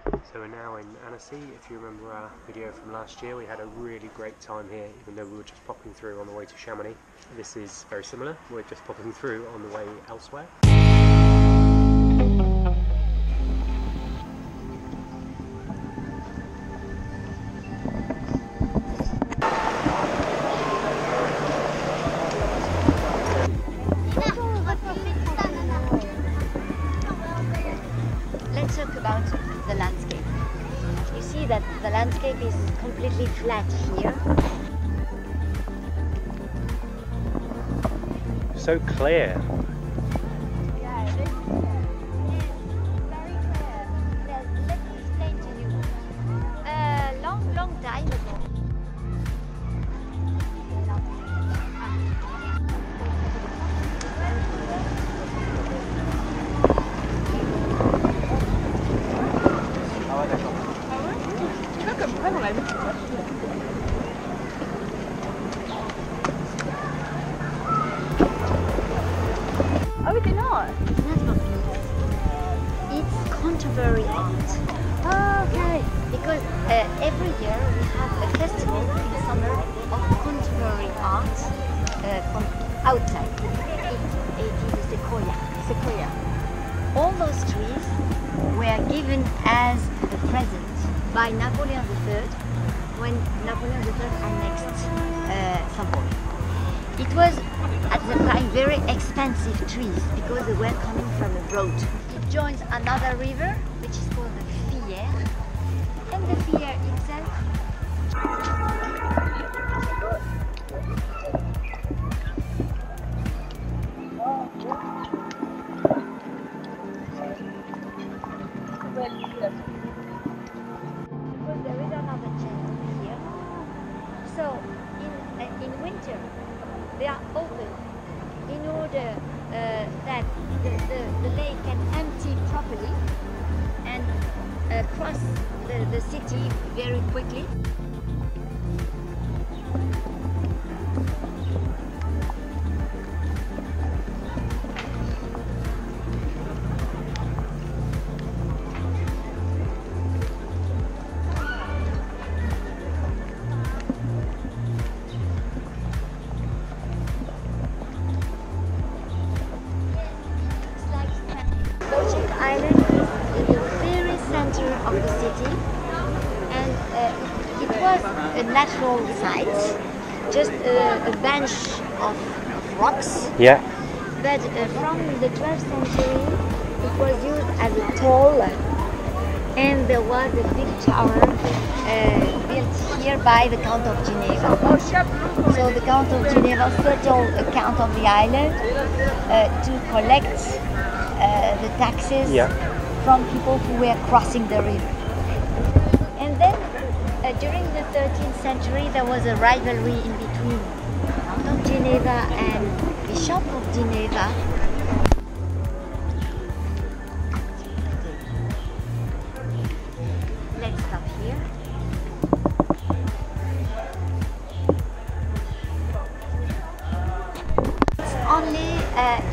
So we're now in Annecy. If you remember our video from last year, we had a really great time here, even though we were just popping through on the way to Chamonix. This is very similar. We're just popping through on the way elsewhere. Let's talk about the landscape. You see that the landscape is completely flat here. So clear. Yeah, it is clear. Yes, very clear. Let me explain to you. Long time ago. Oh, is it not? It's not for kids. It's contemporary art. Oh, okay. Because every year we have a festival in summer of contemporary art from outside. It is sequoia. Sequoia. All those trees were given as a present by Napoleon III when Napoleon III annexed Savoy. It was at the time very expensive trees because they were coming from abroad. It joins another river which is called the Fière, and the Fière itself because there is another channel here. So in winter they are open in order that the lake can empty properly and cross the city very quickly. Island is in the very center of the city, and it was a natural site, just a bench of rocks. Yeah. But from the 12th century, it was used as a toll, and there was a big tower built here by the Count of Geneva. So the Count of Geneva settled the Count of the island to collect the taxes from people who were crossing the river. And then during the 13th century there was a rivalry in between Count of Geneva and Bishop of Geneva. Let's stop here. It's only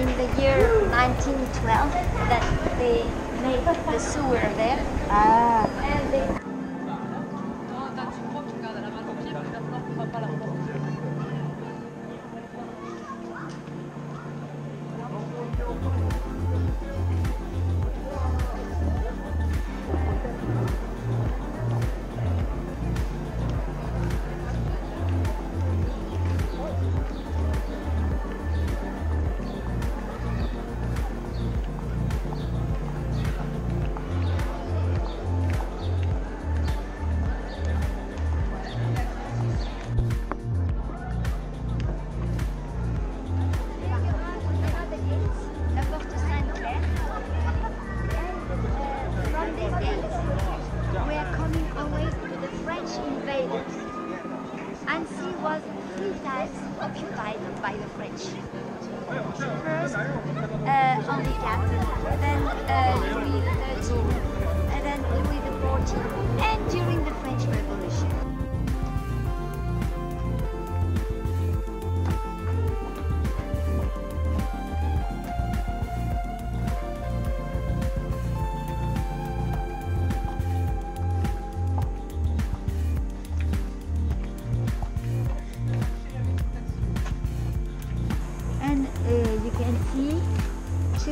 in the year 1912 that they made the sewer there. And they Annecy was 3 times occupied by the French. First Henri IV, then Louis XIII, and then Louis XIV, and during the French Revolution.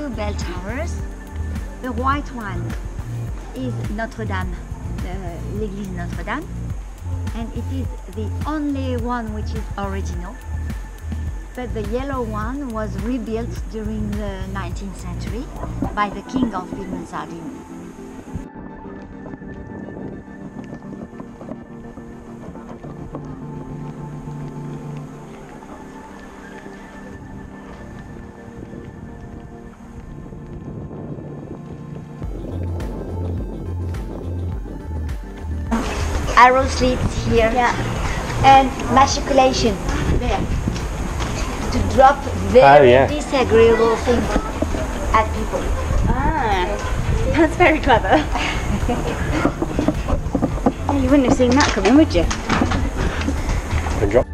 two bell towers. The white one is Notre-Dame, l'église Notre-Dame, and it is the only one which is original. But the yellow one was rebuilt during the 19th century by the King of Sardinia. Arrow slits here, and matriculation there to drop very disagreeable things at people. Ah, that's very clever. Oh, you wouldn't have seen that coming, would you? And drop.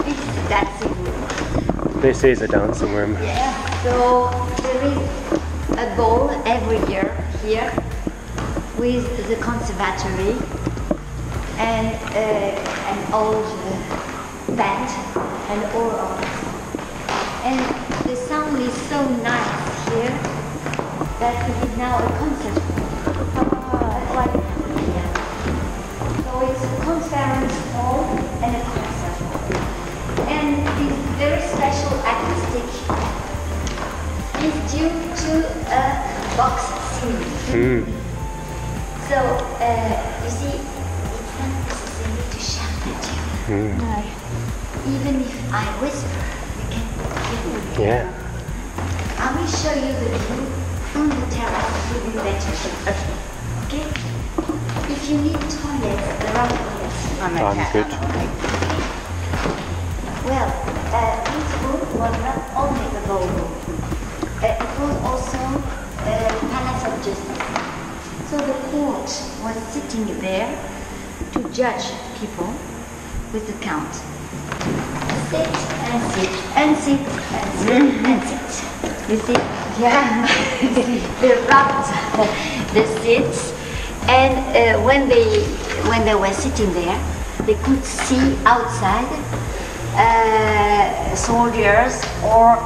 This is a dancing room. This is a dancing room. Yeah. So there is a ball every year here with the conservatory and an old band and all of it. And the sound is so nice here that it is now a concert hall. So it's a conference hall and a concert hall. And this very special acoustic is due to a box ceiling. So, you see, it's not necessary to shout at you. No. Even if I whisper, you can hear me. Yeah. I will show you the view from the terrace with the better. Okay? If you need toilets, there are toilets. I'm good. Well, this room was not only a ballroom. It was also a palace of justice. So the court was sitting there to judge people with the count. Sit and sit and sit and sit and sit. You see? Yeah. They rubbed the seats, and when they were sitting there, they could see outside soldiers or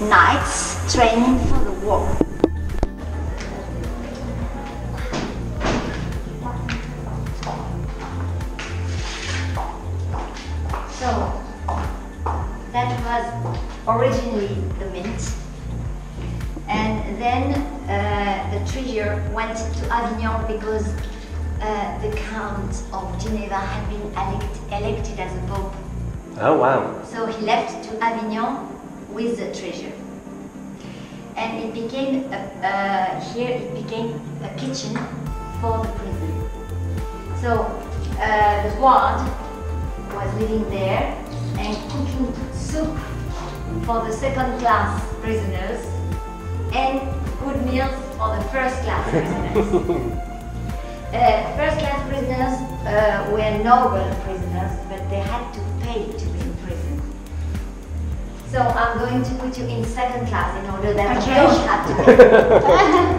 knights training for the war. So that was originally the mint, and then the treasure went to Avignon because the Count of Geneva had been elected as a pope. Oh wow! So he left to Avignon with the treasure, and it became here it became a kitchen for the prison. So the guard was living there and cooking soup for the second-class prisoners and good meals for the first-class prisoners. First-class prisoners were noble prisoners, but they had to pay to be in prison. So I'm going to put you in second class in order that you don't have to pay.